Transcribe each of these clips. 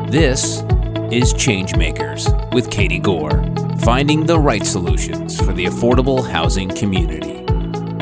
This is ChangeMakers with Katie Gore, finding the right solutions for the affordable housing community.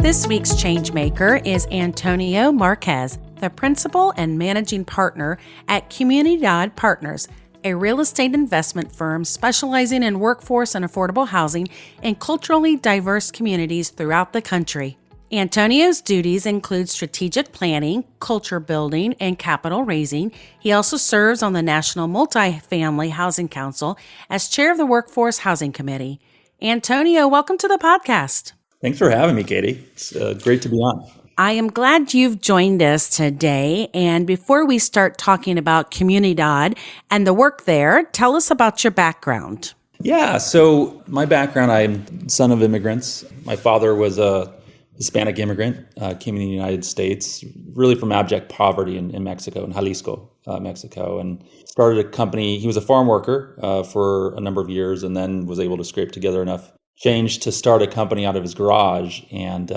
This week's ChangeMaker is Antonio Marquez, the principal and managing partner at Comunidad Partners, a real estate investment firm specializing in workforce and affordable housing in culturally diverse communities throughout the country. Antonio's duties include strategic planning, culture building, and capital raising. He also serves on the National Multifamily Housing Council as chair of the Workforce Housing Committee. Antonio, welcome to the podcast. Thanks for having me, Katie. It's great to be on. I am glad you've joined us today. And before we start talking about Comunidad and the work there, tell us about your background. Yeah, so my background, I'm son of immigrants. My father was a Hispanic immigrant, came in the United States, really from abject poverty in Mexico, in Jalisco, Mexico, and started a company. He was a farm worker for a number of years and then was able to scrape together enough change to start a company out of his garage and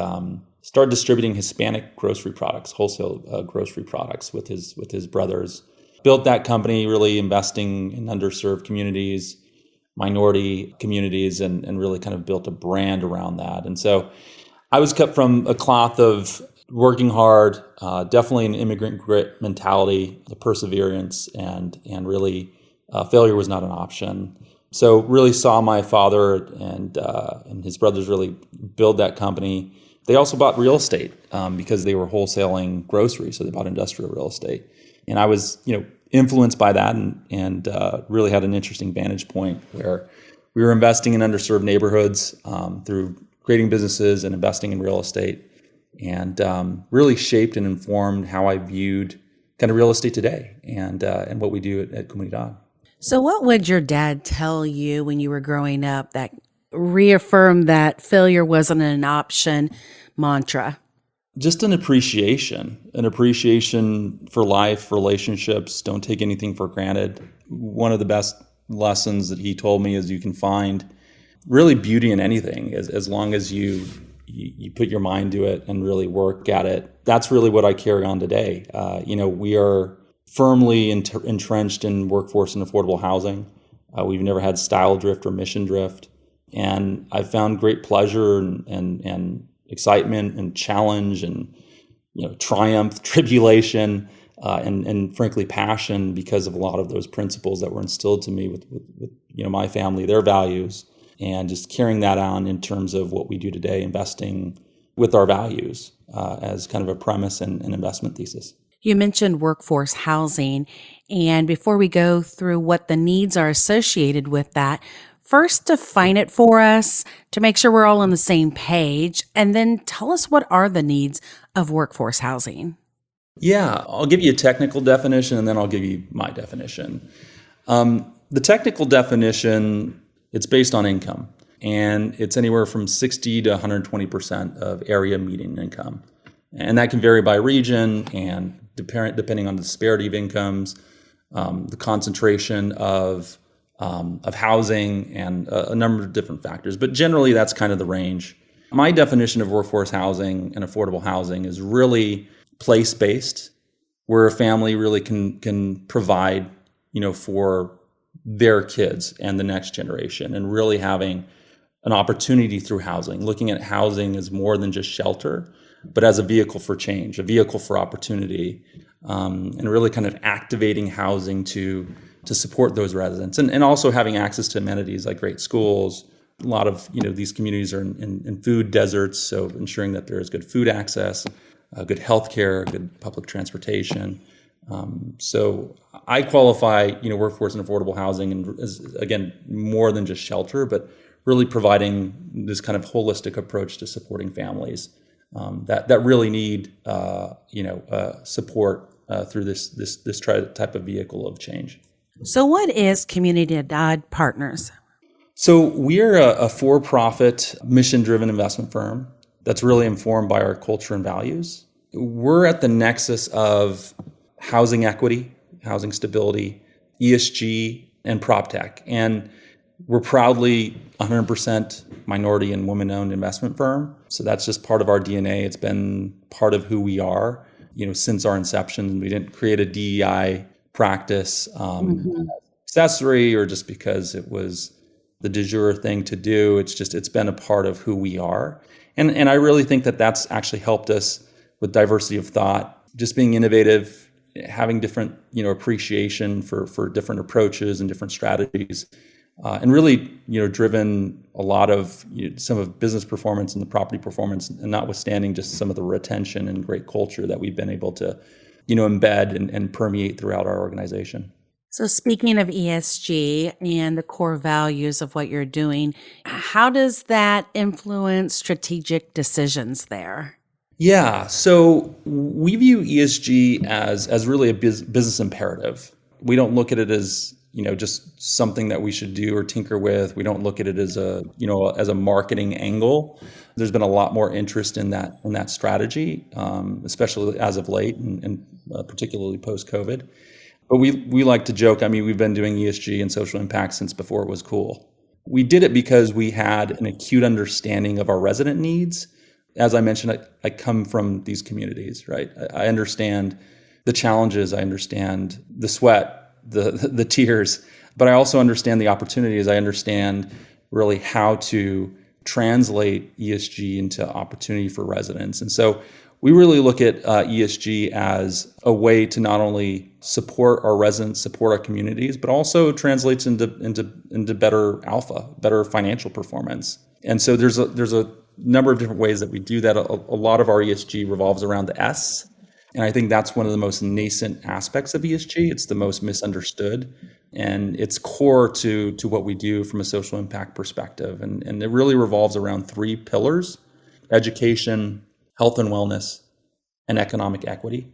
started distributing Hispanic grocery products, wholesale grocery products with his brothers. Built that company really investing in underserved communities, minority communities, and really kind of built a brand around that. And so I was cut from a cloth of working hard, definitely an immigrant grit mentality, the perseverance, and really failure was not an option. So really saw my father and his brothers really build that company. They also bought real estate because they were wholesaling groceries, so they bought industrial real estate. And I was, influenced by that and really had an interesting vantage point where we were investing in underserved neighborhoods through creating businesses and investing in real estate, and really shaped and informed how I viewed kind of real estate today and what we do at Comunidad. So what would your dad tell you when you were growing up that reaffirmed that failure wasn't an option mantra? Just an appreciation for life, relationships. Don't take anything for granted. One of the best lessons that he told me is you can find really beauty in anything as long as you put your mind to it and really work at it. That's really what I carry on today. We are firmly entrenched in workforce and affordable housing. We've never had style drift or mission drift. And I've found great pleasure and excitement and challenge and triumph, tribulation, and frankly passion because of a lot of those principles that were instilled to me with my family, their values, and just carrying that on in terms of what we do today, investing with our values as kind of a premise and an investment thesis. You mentioned workforce housing, and before we go through what the needs are associated with that, first define it for us to make sure we're all on the same page, and then tell us what are the needs of workforce housing. Yeah, I'll give you a technical definition, and then I'll give you my definition. The technical definition, it's based on income, and it's anywhere from 60 to 120% of area median income. And that can vary by region and depending on the disparity of incomes, the concentration of housing, and a number of different factors. But generally, that's kind of the range. My definition of workforce housing and affordable housing is really place-based, where a family really can provide, for their kids and the next generation, and really having an opportunity through housing, looking at housing as more than just shelter, but as a vehicle for change, a vehicle for opportunity, and really kind of activating housing to support those residents, and also having access to amenities like great schools. A lot of these communities are in food deserts, so ensuring that there is good food access, good health care, good public transportation. So I qualify workforce and affordable housing and as, again, more than just shelter, but really providing this kind of holistic approach to supporting families that really need support through this type of vehicle of change. So what is Comunidad Partners? So we're a for-profit, mission-driven investment firm that's really informed by our culture and values. We're at the nexus of housing equity, housing stability, ESG, and PropTech. And we're proudly 100% minority and women-owned investment firm. So that's just part of our DNA. It's been part of who we are, since our inception. We didn't create a DEI practice Mhm. accessory or just because it was the de jour thing to do. It's been a part of who we are. And I really think that that's actually helped us with diversity of thought, just being innovative, having different, appreciation for different approaches and different strategies. And really, driven a lot of some of business performance and the property performance, and notwithstanding just some of the retention and great culture that we've been able to, embed and permeate throughout our organization. So, speaking of ESG and the core values of what you're doing, how does that influence strategic decisions there? Yeah, so we view ESG as really a business imperative. We don't look at it as just something that we should do or tinker with. We don't look at it as a marketing angle. There's been a lot more interest in that strategy, especially as of late, and particularly post COVID. But we like to joke. I mean, we've been doing ESG and social impact since before it was cool. We did it because we had an acute understanding of our resident needs. As I mentioned, I come from these communities, right? I understand the challenges. I understand the sweat, the tears, but I also understand the opportunities. I understand really how to translate ESG into opportunity for residents. And so we really look at ESG as a way to not only support our residents, support our communities, but also translates into better alpha, better financial performance. And so there's a number of different ways that we do that. A lot of our ESG revolves around the S. And I think that's one of the most nascent aspects of ESG. It's the most misunderstood. And it's core to what we do from a social impact perspective. And it really revolves around three pillars: education, health and wellness, and economic equity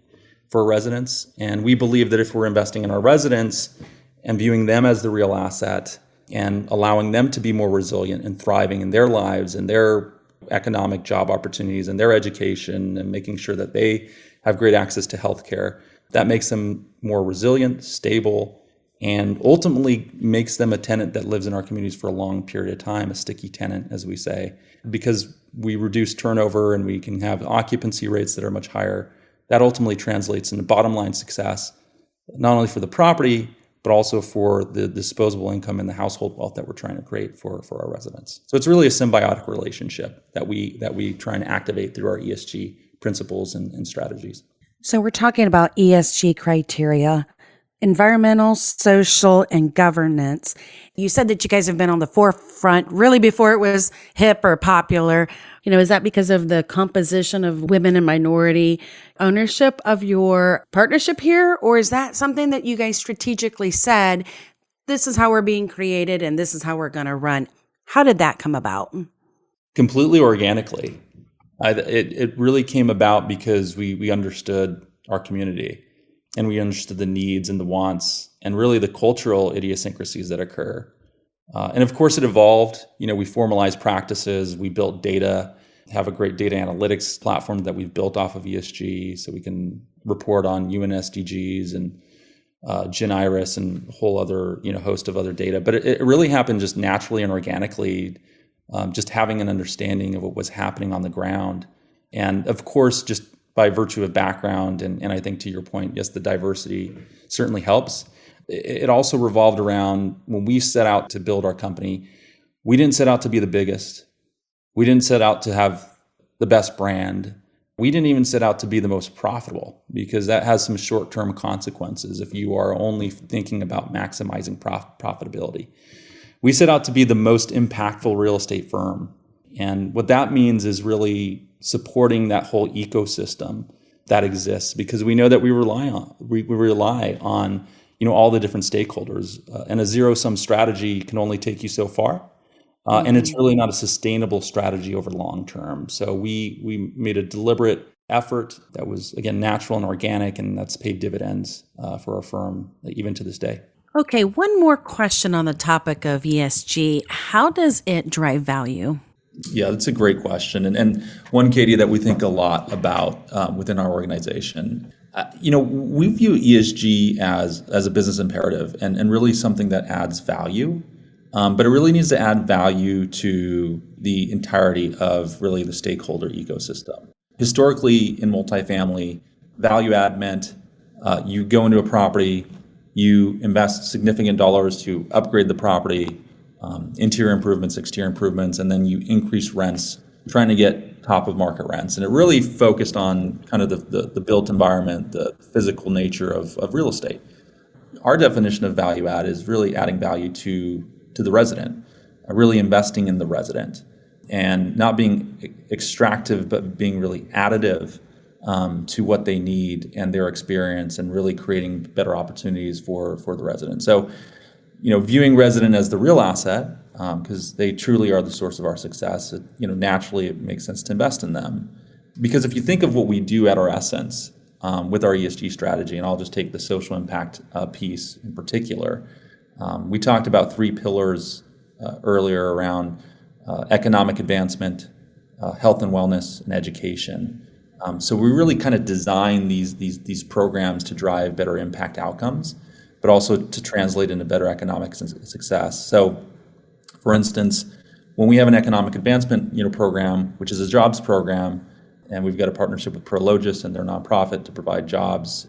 for residents. And we believe that if we're investing in our residents and viewing them as the real asset and allowing them to be more resilient and thriving in their lives and their economic job opportunities and their education, and making sure that they have great access to healthcare, that makes them more resilient, stable, and ultimately makes them a tenant that lives in our communities for a long period of time, a sticky tenant, as we say, because we reduce turnover and we can have occupancy rates that are much higher. That ultimately translates into bottom line success, not only for the property, but also for the disposable income and the household wealth that we're trying to create for our residents. So it's really a symbiotic relationship that we try and activate through our ESG principles and strategies. So, we're talking about ESG criteria: environmental, social, and governance. You said that you guys have been on the forefront really before it was hip or popular. Is that because of the composition of women and minority ownership of your partnership here? Or is that something that you guys strategically said, this is how we're being created and this is how we're going to run? How did that come about? Completely organically. It really came about because we understood our community. And we understood the needs and the wants and really the cultural idiosyncrasies that occur. And of course, it evolved. We formalized practices. We built data, have a great data analytics platform that we've built off of ESG, so we can report on UN SDGs and Gen Iris and a whole other host of other data. But it really happened just naturally and organically, just having an understanding of what was happening on the ground. And of course, just by virtue of background, and I think to your point, yes, the diversity certainly helps. It also revolved around, when we set out to build our company, we didn't set out to be the biggest. We didn't set out to have the best brand. We didn't even set out to be the most profitable, because that has some short-term consequences if you are only thinking about maximizing profitability. We set out to be the most impactful real estate firm. And what that means is really supporting that whole ecosystem that exists, because we know that we rely on all the different stakeholders, and a zero-sum strategy can only take you so far, and it's really not a sustainable strategy over the long term. So we made a deliberate effort that was, again, natural and organic, and that's paid dividends for our firm even to this day. Okay, one more question on the topic of ESG. How does it drive value? Yeah, that's a great question. And one, Katie, that we think a lot about within our organization. We view ESG as a business imperative and really something that adds value. But it really needs to add value to the entirety of really the stakeholder ecosystem. Historically, in multifamily, value add meant you go into a property, you invest significant dollars to upgrade the property, interior improvements, exterior improvements, and then you increase rents, trying to get top of market rents. And it really focused on kind of the built environment, the physical nature of real estate. Our definition of value add is really adding value to the resident, really investing in the resident, and not being extractive, but being really additive to what they need and their experience, and really creating better opportunities for the resident. So, viewing resident as the real asset, because they truly are the source of our success, naturally it makes sense to invest in them. Because if you think of what we do at our essence with our ESG strategy, and I'll just take the social impact piece in particular, we talked about 3 pillars earlier around economic advancement, health and wellness, and education. So we really kind of design these programs to drive better impact outcomes, but also to translate into better economic success. So, for instance, when we have an economic advancement program, which is a jobs program, and we've got a partnership with Prologis and their nonprofit to provide jobs,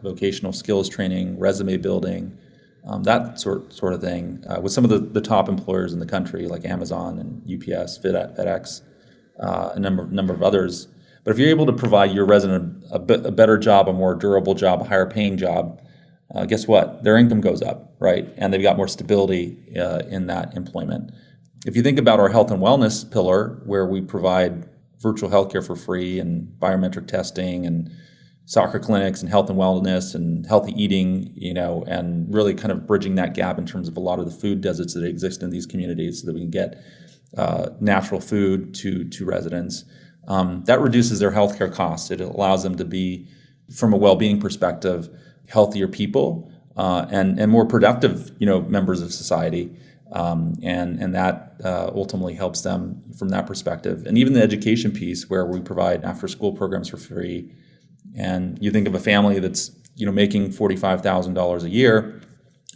vocational skills training, resume building, that sort of thing, with some of the top employers in the country like Amazon and UPS, FedEx, a number of others. But if you're able to provide your resident a better job, a more durable job, a higher paying job, guess what? Their income goes up, right? And they've got more stability in that employment. If you think about our health and wellness pillar, where we provide virtual healthcare for free and biometric testing and soccer clinics and health and wellness and healthy eating, and really kind of bridging that gap in terms of a lot of the food deserts that exist in these communities so that we can get natural food to residents. That reduces their healthcare costs. It allows them to be, from a well-being perspective, healthier people and more productive, members of society, and that ultimately helps them from that perspective. And even the education piece, where we provide after-school programs for free, and you think of a family that's making $45,000 a year,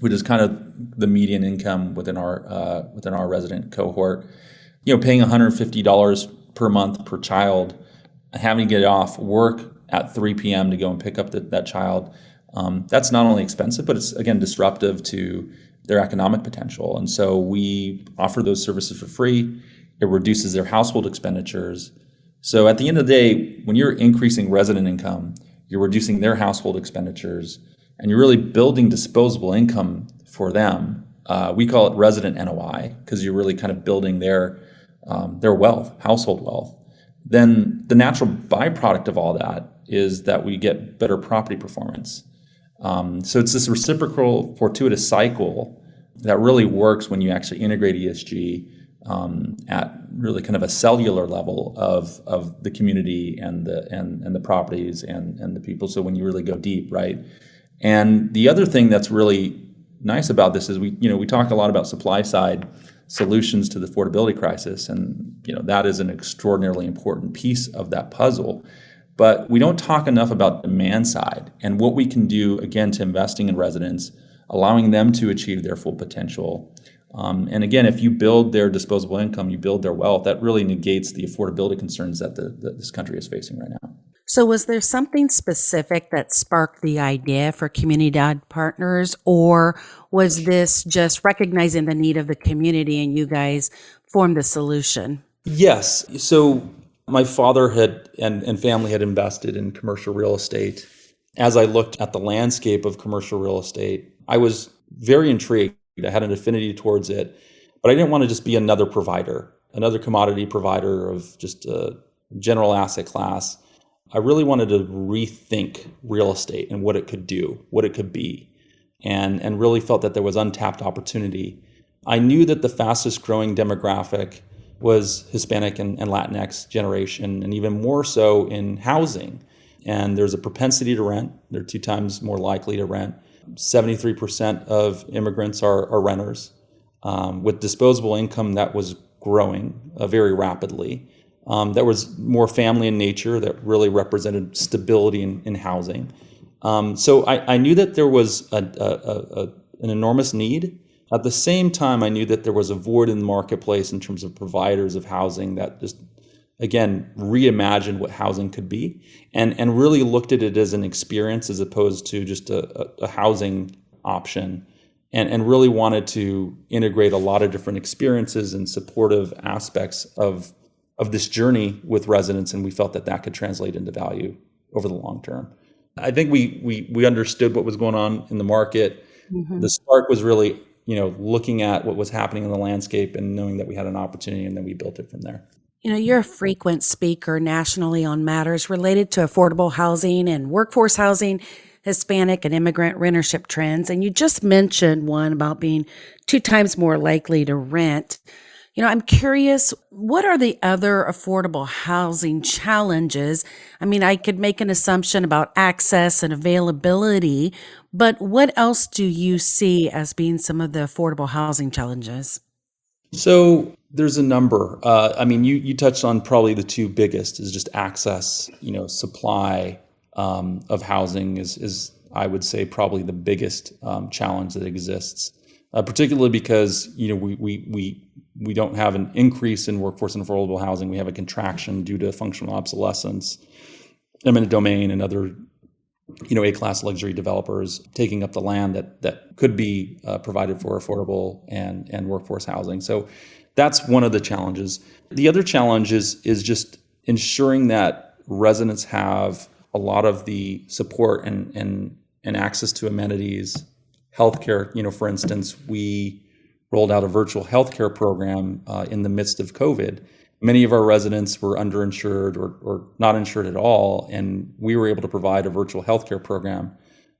which is kind of the median income within our resident cohort, paying $150 per month per child, having to get off work at 3 p.m. to go and pick up that child, that's not only expensive, but it's, again, disruptive to their economic potential. And so we offer those services for free. It reduces their household expenditures. So at the end of the day, when you're increasing resident income, you're reducing their household expenditures, and you're really building disposable income for them. We call it resident NOI, because you're really kind of building their wealth, household wealth. Then the natural byproduct of all that is that we get better property performance. So it's this reciprocal, fortuitous cycle that really works when you actually integrate ESG at really kind of a cellular level of the community and the properties and the people. So when you really go deep, right? And the other thing that's really nice about this is we talk a lot about supply side solutions to the affordability crisis, and that is an extraordinarily important piece of that puzzle. But we don't talk enough about demand side and what we can do, again, to investing in residents, allowing them to achieve their full potential. And again, if you build their disposable income, you build their wealth, that really negates the affordability concerns that this country is facing right now. So was there something specific that sparked the idea for Comunidad Partners, or was this just recognizing the need of the community and you guys formed the solution? Yes. So my father had and family had invested in commercial real estate. As I looked at the landscape of commercial real estate, I was very intrigued. I had an affinity towards it, but I didn't want to just be another provider, another commodity provider of just a general asset class. I really wanted to rethink real estate and what it could do, what it could be, and really felt that there was untapped opportunity. I knew that the fastest growing demographic was Hispanic and Latinx generation, and even more so in housing. And there's a propensity to rent. They're 2 times more likely to rent. 73% of immigrants are renters, with disposable income that was growing very rapidly. That was more family in nature, that really represented stability in housing. So I knew that there was an enormous need. At the same time, I knew that there was a void in the marketplace in terms of providers of housing that just, again, reimagined what housing could be and really looked at it as an experience as opposed to just a housing option, and really wanted to integrate a lot of different experiences and supportive aspects of this journey with residents, and we felt that could translate into value over the long term. I think we understood what was going on in the market. Mm-hmm. The spark was really, looking at what was happening in the landscape and knowing that we had an opportunity, and then we built it from there. You're a frequent speaker nationally on matters related to affordable housing and workforce housing, Hispanic and immigrant rentership trends. And you just mentioned one about being 2 times more likely to rent. I'm curious, what are the other affordable housing challenges? I mean, I could make an assumption about access and availability, but what else do you see as being some of the affordable housing challenges? So there's a number. You touched on probably the 2 biggest is just access. Supply of housing is I would say probably the biggest challenge that exists, particularly because we don't have an increase in workforce and affordable housing. We have a contraction due to functional obsolescence, eminent domain, and other A-class luxury developers taking up the land that could be provided for affordable and workforce housing. So that's one of the challenges. The other challenge is just ensuring that residents have a lot of the support and access to amenities, healthcare. For instance, we rolled out a virtual healthcare program in the midst of COVID. Many of our residents were underinsured or not insured at all, and we were able to provide a virtual healthcare program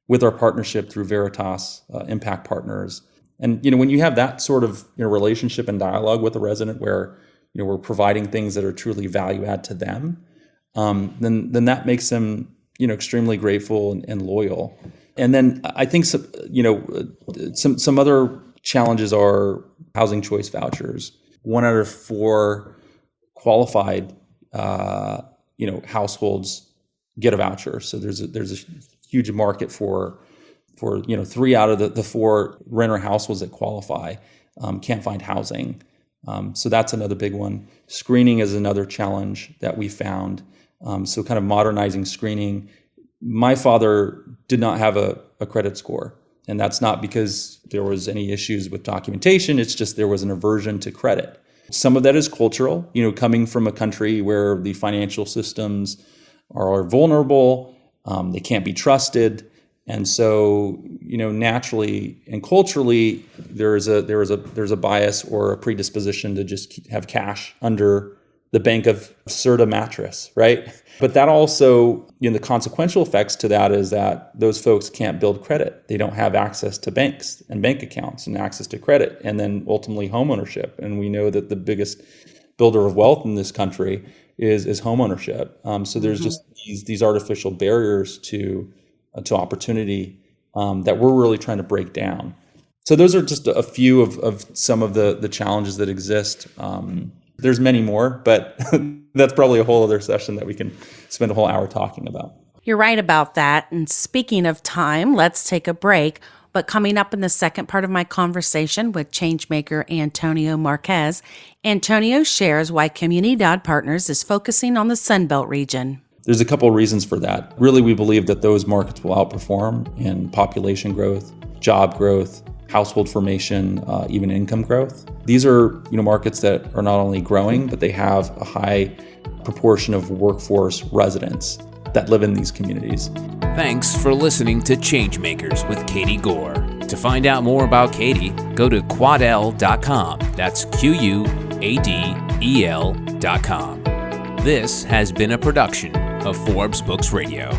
with our partnership through Veritas Impact Partners. And when you have that sort of relationship and dialogue with a resident, where we're providing things that are truly value add to them, then that makes them extremely grateful and loyal. And then I think some other challenges are housing choice vouchers. 1 out of 4 qualified households get a voucher. So there's a huge market for 3 out of the 4 renter households that qualify can't find housing. So that's another big one. Screening is another challenge that we found. So kind of modernizing screening. My father did not have a credit score, and that's not because there was any issues with documentation. It's just there was an aversion to credit. Some of that is cultural, coming from a country where the financial systems are vulnerable, they can't be trusted. And so, naturally and culturally, there's a bias or a predisposition to just have cash under the Bank of Serta mattress, right? But that also, the consequential effects to that is that those folks can't build credit. They don't have access to banks and bank accounts and access to credit, and then ultimately homeownership. And we know that the biggest builder of wealth in this country is homeownership. So there's just these artificial barriers to opportunity that we're really trying to break down. So those are just a few of some of the challenges that exist. There's many more, but that's probably a whole other session that we can spend a whole hour talking about. You're right about that. And speaking of time, let's take a break. But coming up in the second part of my conversation with ChangeMaker Antonio Marquez, Antonio shares why Comunidad Partners is focusing on the Sunbelt region. There's a couple of reasons for that. Really, we believe that those markets will outperform in population growth, job growth, household formation, even income growth. These are markets that are not only growing, but they have a high proportion of workforce residents that live in these communities. Thanks for listening to Changemakers with Katie Gore. To find out more about Katie, go to quadel.com. That's QUADEL.com. This has been a production of Forbes Books Radio.